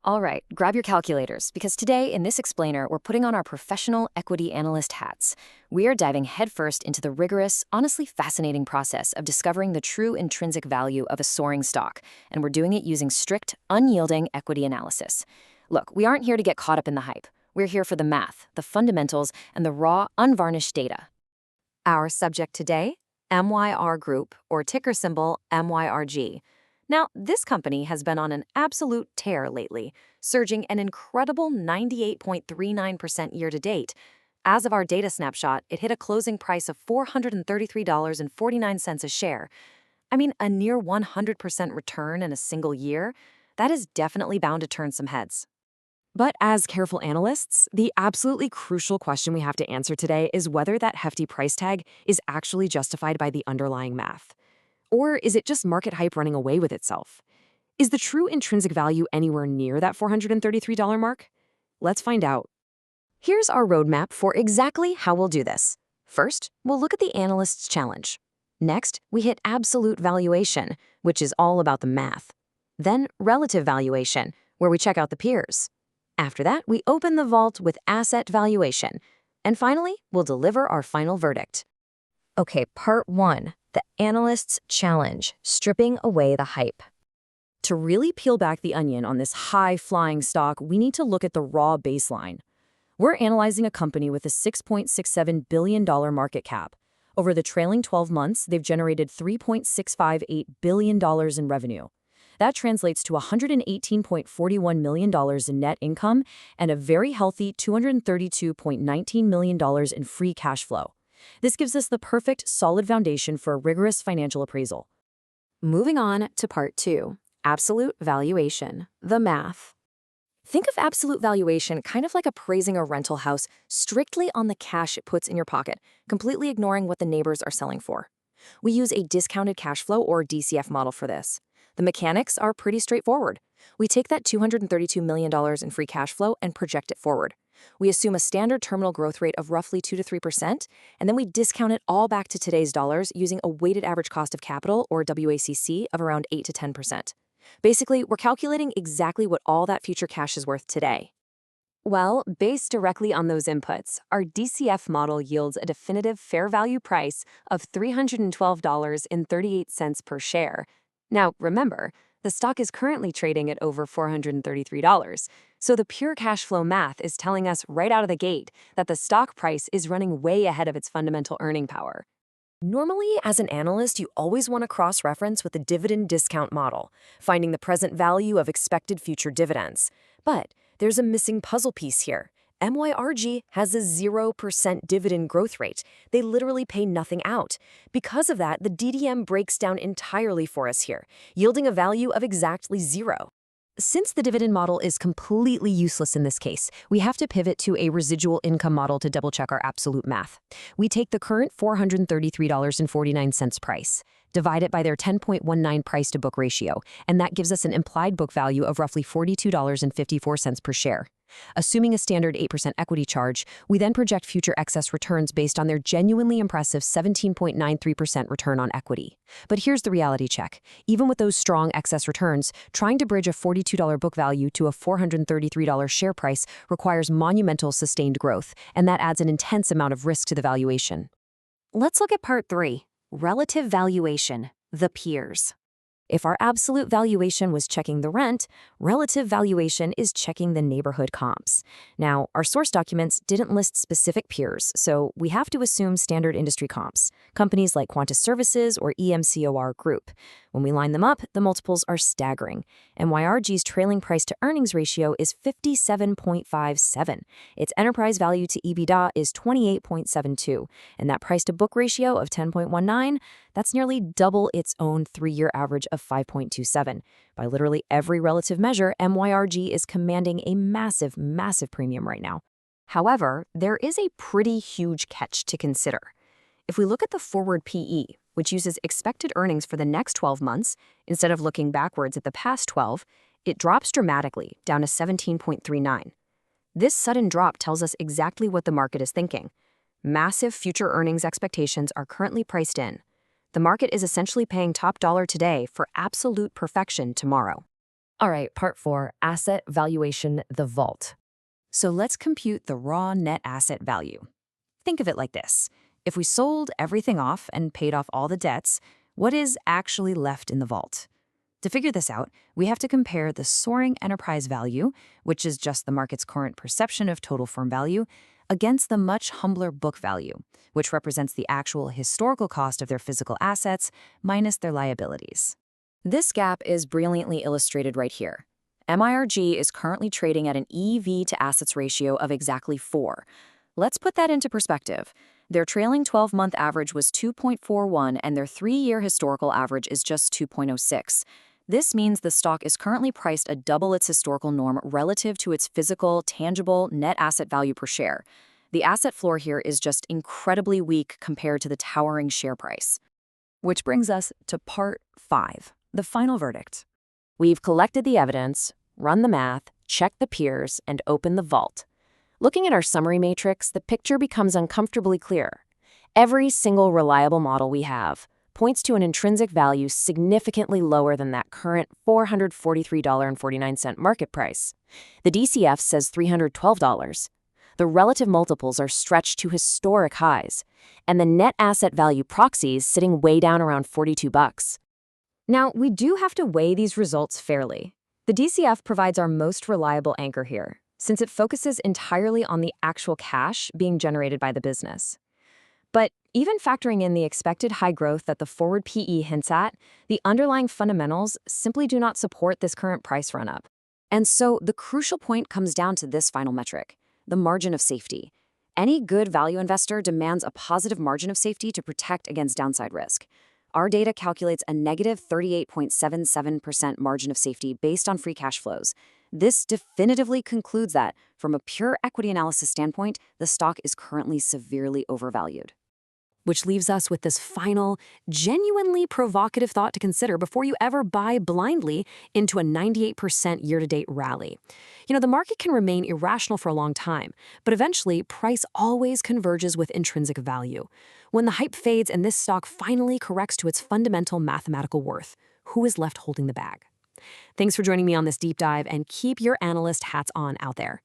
All right, grab your calculators, because today in this explainer, we're putting on our professional equity analyst hats. We are diving headfirst into the rigorous, honestly fascinating process of discovering the true intrinsic value of a soaring stock, and we're doing it using strict, unyielding equity analysis. Look, we aren't here to get caught up in the hype. We're here for the math, the fundamentals, and the raw, unvarnished data. Our subject today? MYR Group, or ticker symbol MYRG. Now, this company has been on an absolute tear lately, surging an incredible 98.39% year-to-date. As of our data snapshot, it hit a closing price of $433.49 a share. I mean, a near 100% return in a single year? That is definitely bound to turn some heads. But as careful analysts, the absolutely crucial question we have to answer today is whether that hefty price tag is actually justified by the underlying math. Or is it just market hype running away with itself? Is the true intrinsic value anywhere near that $433 mark? Let's find out. Here's our roadmap for exactly how we'll do this. First, we'll look at the analyst's challenge. Next, we hit absolute valuation, which is all about the math. Then relative valuation, where we check out the peers. After that, we open the vault with asset valuation. And finally, we'll deliver our final verdict. Okay, part 1, the analyst's challenge, stripping away the hype. To really peel back the onion on this high-flying stock, we need to look at the raw baseline. We're analyzing a company with a $6.67 billion market cap. Over the trailing 12 months, they've generated $3.658 billion in revenue. That translates to $118.41 million in net income and a very healthy $232.19 million in free cash flow. This gives us the perfect, solid foundation for a rigorous financial appraisal. Moving on to part 2, absolute valuation, the math. Think of absolute valuation kind of like appraising a rental house strictly on the cash it puts in your pocket, completely ignoring what the neighbors are selling for. We use a discounted cash flow or DCF model for this. The mechanics are pretty straightforward. We take that $232 million in free cash flow and project it forward. We assume a standard terminal growth rate of roughly 2 to 3%, and then we discount it all back to today's dollars using a weighted average cost of capital, or WACC, of around 8 to 10%. Basically, we're calculating exactly what all that future cash is worth today. Well, based directly on those inputs, our DCF model yields a definitive fair value price of $312.38 per share. Now, remember, the stock is currently trading at over $433, so the pure cash flow math is telling us right out of the gate that the stock price is running way ahead of its fundamental earning power. Normally, as an analyst, you always want to cross-reference with the dividend discount model, finding the present value of expected future dividends. But there's a missing puzzle piece here. MYRG has a 0% dividend growth rate. They literally pay nothing out. Because of that, the DDM breaks down entirely for us here, yielding a value of exactly 0. Since the dividend model is completely useless in this case, we have to pivot to a residual income model to double-check our absolute math. We take the current $433.49 price, divide it by their 10.19 price-to-book ratio, and that gives us an implied book value of roughly $42.54 per share. Assuming a standard 8% equity charge, we then project future excess returns based on their genuinely impressive 17.93% return on equity. But here's the reality check. Even with those strong excess returns, trying to bridge a $42 book value to a $433 share price requires monumental sustained growth, and that adds an intense amount of risk to the valuation. Let's look at part 3, relative valuation, the peers. If our absolute valuation was checking the rent, relative valuation is checking the neighborhood comps. Now, our source documents didn't list specific peers, so we have to assume standard industry comps, companies like Quantus Services or EMCOR Group. When we line them up, the multiples are staggering. MYRG's trailing price-to-earnings ratio is 57.57. Its enterprise value to EBITDA is 28.72, and that price-to-book ratio of 10.19, that's nearly double its own 3-year average of 5.27. By literally every relative measure, MYRG is commanding a massive, massive premium right now. However, there is a pretty huge catch to consider. If we look at the forward PE, which uses expected earnings for the next 12 months, instead of looking backwards at the past 12, it drops dramatically, down to 17.39. This sudden drop tells us exactly what the market is thinking. Massive future earnings expectations are currently priced in. The market is essentially paying top dollar today for absolute perfection tomorrow. All right, part 4, asset valuation, the vault. So let's compute the raw net asset value. Think of it like this. If we sold everything off and paid off all the debts, what is actually left in the vault? To figure this out, we have to compare the soaring enterprise value, which is just the market's current perception of total firm value, against the much humbler book value, which represents the actual historical cost of their physical assets minus their liabilities. This gap is brilliantly illustrated right here. MYRG is currently trading at an EV to assets ratio of exactly 4. Let's put that into perspective. Their trailing 12-month average was 2.41 and their 3-year historical average is just 2.06. This means the stock is currently priced at double its historical norm relative to its physical, tangible net asset value per share. The asset floor here is just incredibly weak compared to the towering share price. Which brings us to part 5, the final verdict. We've collected the evidence, run the math, checked the peers, and opened the vault. Looking at our summary matrix, the picture becomes uncomfortably clear. Every single reliable model we have points to an intrinsic value significantly lower than that current $443.49 market price. The DCF says $312. The relative multiples are stretched to historic highs, and the net asset value proxies sitting way down around $42. Now, we do have to weigh these results fairly. The DCF provides our most reliable anchor here, since it focuses entirely on the actual cash being generated by the business. But even factoring in the expected high growth that the forward PE hints at, the underlying fundamentals simply do not support this current price run-up. And so the crucial point comes down to this final metric, the margin of safety. Any good value investor demands a positive margin of safety to protect against downside risk. Our data calculates a negative 38.77% margin of safety based on free cash flows. This definitively concludes that, from a pure equity analysis standpoint, the stock is currently severely overvalued. Which leaves us with this final, genuinely provocative thought to consider before you ever buy blindly into a 98% year-to-date rally. The market can remain irrational for a long time, but eventually, price always converges with intrinsic value. When the hype fades and this stock finally corrects to its fundamental mathematical worth, who is left holding the bag? Thanks for joining me on this deep dive, and keep your analyst hats on out there.